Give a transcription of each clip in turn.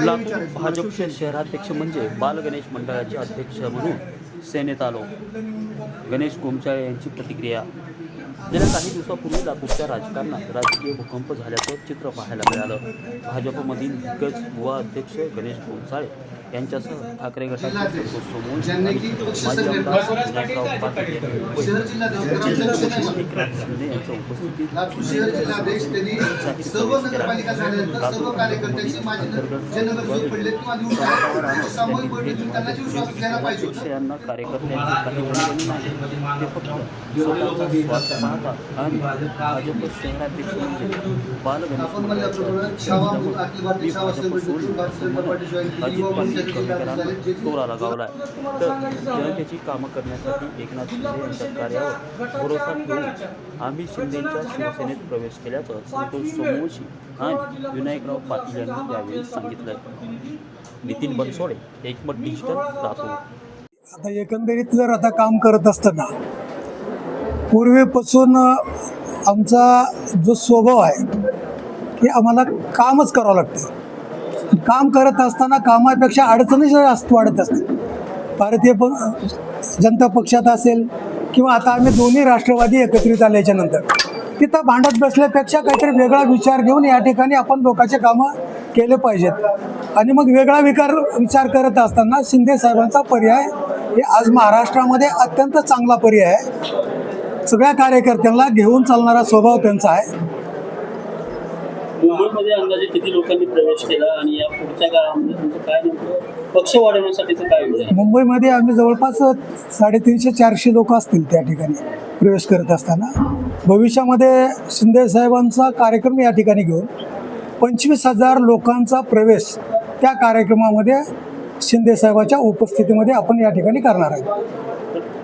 लातूर भाजपचे शहराध्यक्ष म्हणजे बाल गणेश मंडळाचे अध्यक्ष म्हणून सेनेत आलो. गणेश गोमचाळे यांची प्रतिक्रिया. गेल्या काही दिवसापूर्वी लातूरच्या राजकारणात राजकीय भूकंप झाल्याचं चित्र पाहायला मिळालं. भाजपमधील दिग्गज युवा अध्यक्ष गणेश गोमचाळे यांच्यासह ठाकरे गटाचे संतोष सोमवंशी, माजी आमदार विनायकराव पाटील, एकनाथ शिंदे यांच्या उपस्थितीत यांना कार्यकर्त्यांची काही अडचणी नाही, ते फक्त स्वतःचा स्वार्थ पाहतात आणि भाजप शहराध्यक्ष म्हणजे बाल गणेश मंडळाचे भाजप सोडून अजित पाटील तोरा लगावलाय. तर जनतेची कामं करण्यासाठी एकनाथ शिंदे यांच्या कार्यावर भरोसा ठेवून आम्ही शिंदेच्या शिवसेनेत प्रवेश केल्याचं संतोष सोमवंशी आणि विनायकराव पाटील यांनी यावेळी सांगितलंय. नितीन बनसोडे, एकमत डिजिटल, लातूर. आता एकंदरीत जर आता काम करत असताना पूर्वीपासून आमचा जो स्वभाव आहे की आम्हाला कामच करावं लागतं. काम करत असताना कामापेक्षा अडचणी जास्त वाढत असते. भारतीय जनता पक्षात असेल किंवा आता आम्ही दोन्ही राष्ट्रवादी एकत्रित आल्याच्या नंतर तिथं भांडत बसल्यापेक्षा काहीतरी वेगळा विचार घेऊन या ठिकाणी आपण लोकांचे कामं केले पाहिजेत. आणि मग वेगळा विचार करत असताना शिंदे साहेबांचा पर्याय हे आज महाराष्ट्रामध्ये अत्यंत चांगला पर्याय आहे. सगळ्या कार्यकर्त्यांना घेऊन चालणारा स्वभाव त्यांचा आहे. मुंबईमध्ये अंदाजे किती लोकांनी प्रवेश केला आणि या पुढच्या काळामध्ये तुमचं काय नेमकं पक्ष वाढवण्यासाठीचं काय आहे? मुंबईमध्ये आम्ही जवळपास 350-400 लोक असतील त्या ठिकाणी प्रवेश करत असताना. भविष्यामध्ये शिंदे साहेबांचा कार्यक्रम या ठिकाणी घेऊन 25,000 लोकांचा प्रवेश त्या कार्यक्रमामध्ये शिंदे साहेबांच्या उपस्थितीमध्ये आपण या ठिकाणी करणार आहे.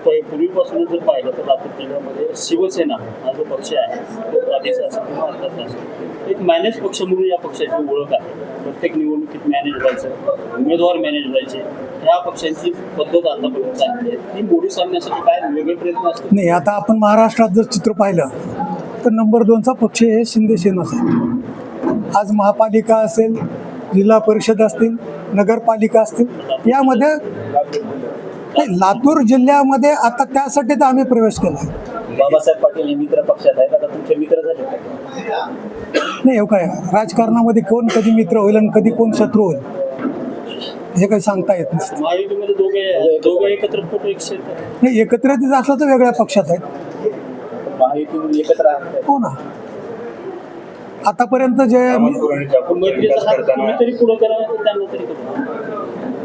पूर्वीपासून जर पाहिलं तर लातूर जिल्ह्यामध्ये शिवसेना हा जो पक्ष आहे तो प्रादेशिक असेल किंवा अर्थाचा असेल, एक मॅनेज पक्ष म्हणून या पक्षाची ओळख आहे. प्रत्येक निवडणुकीत मॅनेज व्हायचं, उमेदवार मॅनेज व्हायचे. ह्या पक्षांची पद्धत आतापर्यंत चालली आहे. ती मोडी साधण्यासाठी काय वेगळे प्रयत्न असतात? नाही, आता आपण महाराष्ट्रात जर चित्र पाहिलं तर नंबर 2चा पक्ष हे शिंदे सेनाच आहे. आज महापालिका असेल, जिल्हा परिषद असतील, नगरपालिका असतील, यामध्ये लातूर जिल्ह्यामध्ये आता त्यासाठी तर आम्ही प्रवेश केला. बाबासाहेब पाटील हे मित्र पक्षात आहेत, आता तुमचे मित्र झाले नाही. हो, काय राजकारणामध्ये कोण कधी मित्र होईल आणि कधी कोण शत्रू होईल हे काही सांगता येत नाही. महायुतीमध्ये दोघे एकत्र फोटो नाही, एकत्रित असलं तर वेगळ्या पक्षात आहेत. महायुतीमध्ये एकत्र हो ना. आतापर्यंत जे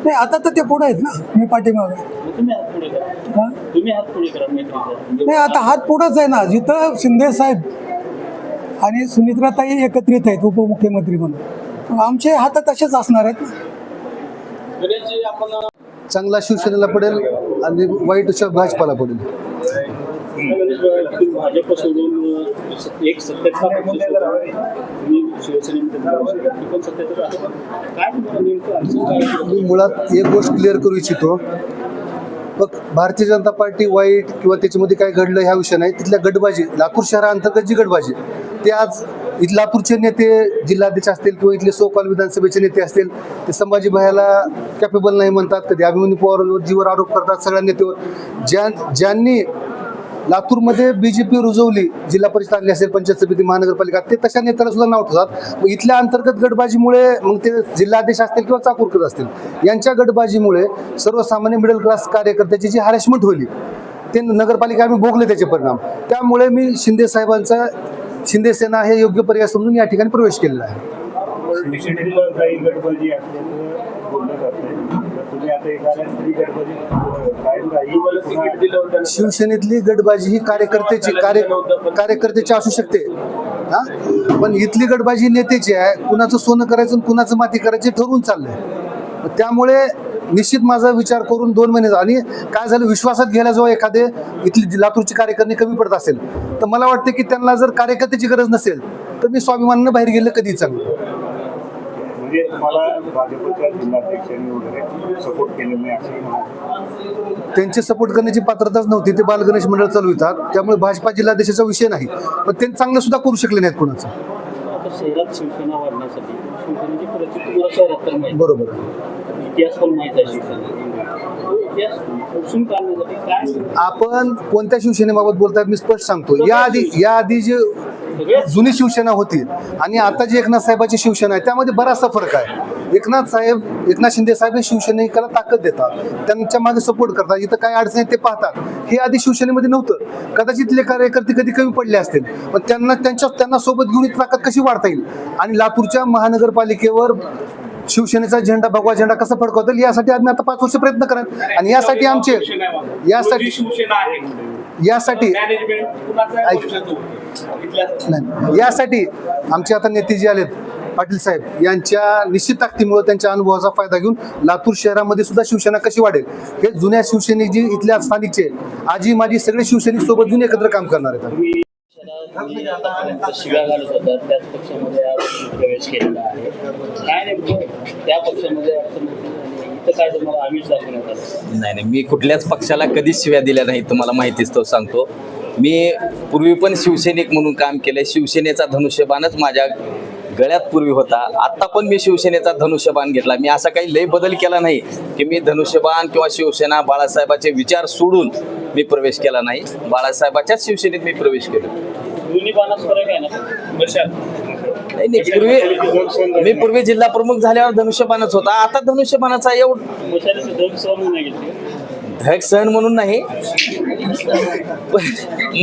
नाही, आता तर ते पुढे आहेत ना, मी पाठीमागे. नाही, आता हात पुढंच आहे ना. जिथं शिंदे साहेब आणि सुनित्राताई एकत्रित आहेत उपमुख्यमंत्री म्हणून, आमचे हात तसेच असणार आहेत ना. चांगला शिवसेनेला पडेल आणि वाईट भाजपाला पडेल. भाजप सोडून एक सत्तेचा मी मुळात एक गोष्ट क्लिअर करू इच्छितो. मग भारतीय जनता पार्टी वाईट किंवा त्याच्यामध्ये काय घडलं ह्या विषय नाही. तिथल्या गटबाजी, लातूर शहराअंतर्गत जी गटबाजी, ते आज लातूरचे नेते, जिल्हाध्यक्ष असतील किंवा इथले सोकाल विधानसभेचे नेते असतील, ते संभाजी भाईला कॅपेबल नाही म्हणतात, कधी अभिमन्यू पवार जीवर आरोप करतात. सगळ्या नेत्यावर ज्यांनी लातूरमध्ये BJP रुजवली, जिल्हा परिषद आणली असेल, पंचायत समिती, महानगरपालिका, ते तशा नेत्याला सुद्धा नाव ठेवतात. मग इथल्या अंतर्गत गटबाजीमुळे, मग ते जिल्हाध्यक्ष असतील किंवा चाकूरकर असतील, यांच्या गटबाजीमुळे सर्वसामान्य मिडल क्लास कार्यकर्त्याची जी हॅरेसमेंट होली, ते नगरपालिका आम्ही भोगले त्याचे परिणाम. त्यामुळे मी शिंदे साहेबांचा शिंदे सेना हे योग्य पर्याय समजून या ठिकाणी प्रवेश केलेला आहे. शिवसेनेतली गटबाजी ही कार्यकर्त्याची असू शकते, हा, पण इथली गटबाजी नेत्याची आहे. कुणाचं सोनं करायचं आणि कुणाचं माती करायचं ठरवून चाललंय. त्यामुळे निश्चित माझा विचार करून 2 महिने आणि काय झालं, विश्वासात घ्यायला जेव्हा एखादे इथली लातूरची कार्यकर्ते कमी पडत असेल तर मला वाटतं की त्यांना जर कार्यकर्त्याची गरज नसेल तर मी स्वाभिमानानं बाहेर गेलं कधी चांगलं. म्हणजे मला भाजपच्या जिल्हाध्यक्षांनी वगैरे सपोर्ट केलेलं नाही असं त्यांचे सपोर्ट करण्याची पात्रताच नव्हती. ते बाल गणेश मंडळ चालवितात, त्यामुळे भाजपा जिल्हाध्यक्षाचा विषय नाही. पण ते चांगलं सुद्धा करू शकले नाहीत कोणाचं. शहरात शिवसेना वाढण्यासाठी शिवसेनेची परिस्थिती तुम्हाला शहरात तर माहिती बरोबर इतिहास पण माहीत आहे शिवसेना तो इतिहास पुसून काढण्यासाठी काय आपण कोणत्या शिवसेनेबाबत बोलतात मी स्पष्ट सांगतो. याआधी जी जुनी शिवसेना होती आणि आता जी एकनाथ साहेबांची शिवसेना आहे त्यामध्ये बराचसा फरक आहे. एकनाथ शिंदे साहेब हे शिवसैनिकाला ताकद देतात, त्यांच्या मागे सपोर्ट करतात, इथं काय अडचणी ते पाहतात. हे आधी शिवसेनेमध्ये नव्हतं. कदाचित ले कार्यकर्ते कधी कमी पडले असतील, पण त्यांना सोबत घेऊन ही ताकद कशी वाढता येईल आणि लातूरच्या महानगरपालिकेवर शिवसेनेचा झेंडा, भगवा झेंडा कसा फडकवता येईल यासाठी आम्ही आता 5 वर्ष प्रयत्न करा. आणि यासाठी यासाठी आमचे आता नेते जे आलेत पाटील साहेब यांच्या निश्चित ताकदीमुळे, त्यांच्या अनुभवाचा फायदा घेऊन लातूर शहरामध्ये सुद्धा शिवसेना कशी वाढेल हे जुन्या शिवसैनिक जी इथल्या स्थानिकचे आजी माझी सगळे शिवसैनिक सोबत घेऊन एकत्र काम करणार आहेत. शिव्या घालत होता त्याच पक्षामध्ये आज प्रवेश केलेला आहे. काय नेमकं त्या पक्षामध्ये इथं काय तुम्हाला आम्हीच दाखवण्यात आलं? नाही, मी कुठल्याच पक्षाला कधीच शिव्या दिल्या नाही, तुम्हाला माहितीच तो सांगतो. मी पूर्वी पण शिवसैनिक म्हणून काम केलंय. शिवसेनेचा धनुष्यबाणच माझ्या गळ्यात पूर्वी होता. आता पण मी शिवसेनेचा धनुष्यबाण घेतला. मी असा काही लय बदल केला नाही की मी धनुष्यबाण किंवा शिवसेना बाळासाहेबाचे विचार सोडून मी प्रवेश केला नाही. बाळासाहेबाच्याच शिवसेनेत मी प्रवेश केलो. दोन्ही बाणात फरक आहे ना? मी पूर्वी जिल्हा प्रमुख झाल्यावर धनुष्यबाणच होता. आता धनुष्यबाणाचा एवढं मशालीचं धग सहन नाही घेतली. धग सहन म्हणून नाही,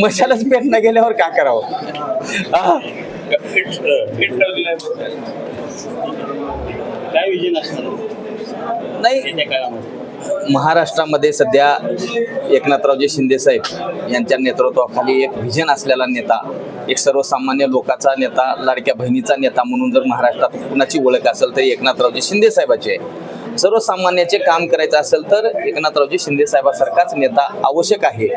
मशालच पेटणं गेल्यावर का करावं. काय विजन असणार नाही, त्या काळामध्ये? महाराष्ट्रामध्ये सध्या एकनाथरावजी शिंदे साहेब यांच्या नेतृत्वाखाली एक व्हिजन असलेला नेता, एक सर्वसामान्य लोकांचा नेता, लाडक्या बहिणीचा नेता म्हणून जर महाराष्ट्रात कुणाची ओळख असेल तर एकनाथरावजी शिंदे साहेबाची आहे. सर्वसामान्याचे काम करायचं असेल तर एकनाथरावजी शिंदे साहेबासारखाच नेता आवश्यक आहे.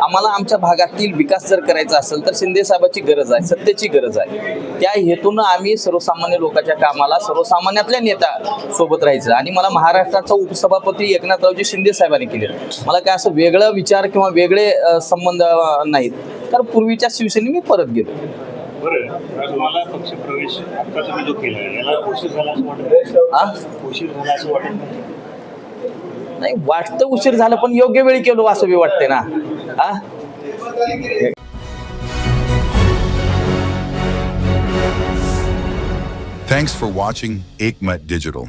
आम्हाला आमच्या भागातील विकास जर करायचा असेल तर शिंदे साहेबाची गरज आहे, सत्तेची गरज आहे. त्या हेतून आम्ही सर्वसामान्य लोकांच्या कामाला सर्वसामान्यातल्या नेता सोबत राहायचं. आणि मला महाराष्ट्राचा उपसभापती एकनाथरावजी शिंदे साहेबांनी केले. मला काय असं वेगळं विचार किंवा वेगळे संबंध नाहीत, तर पूर्वीच्या शिवसेनेने मी परत गेलो. बरं, तुम्हाला पक्ष प्रवेश आता तुम्ही जो केला याला उशीर झाला असं वाटत? उशीर झाला असं वाटत नाही, वाटतं उशीर झालं पण योग्य वेळी केलो असं बी वाटते ना. Thanks for watching Ekmat Digital.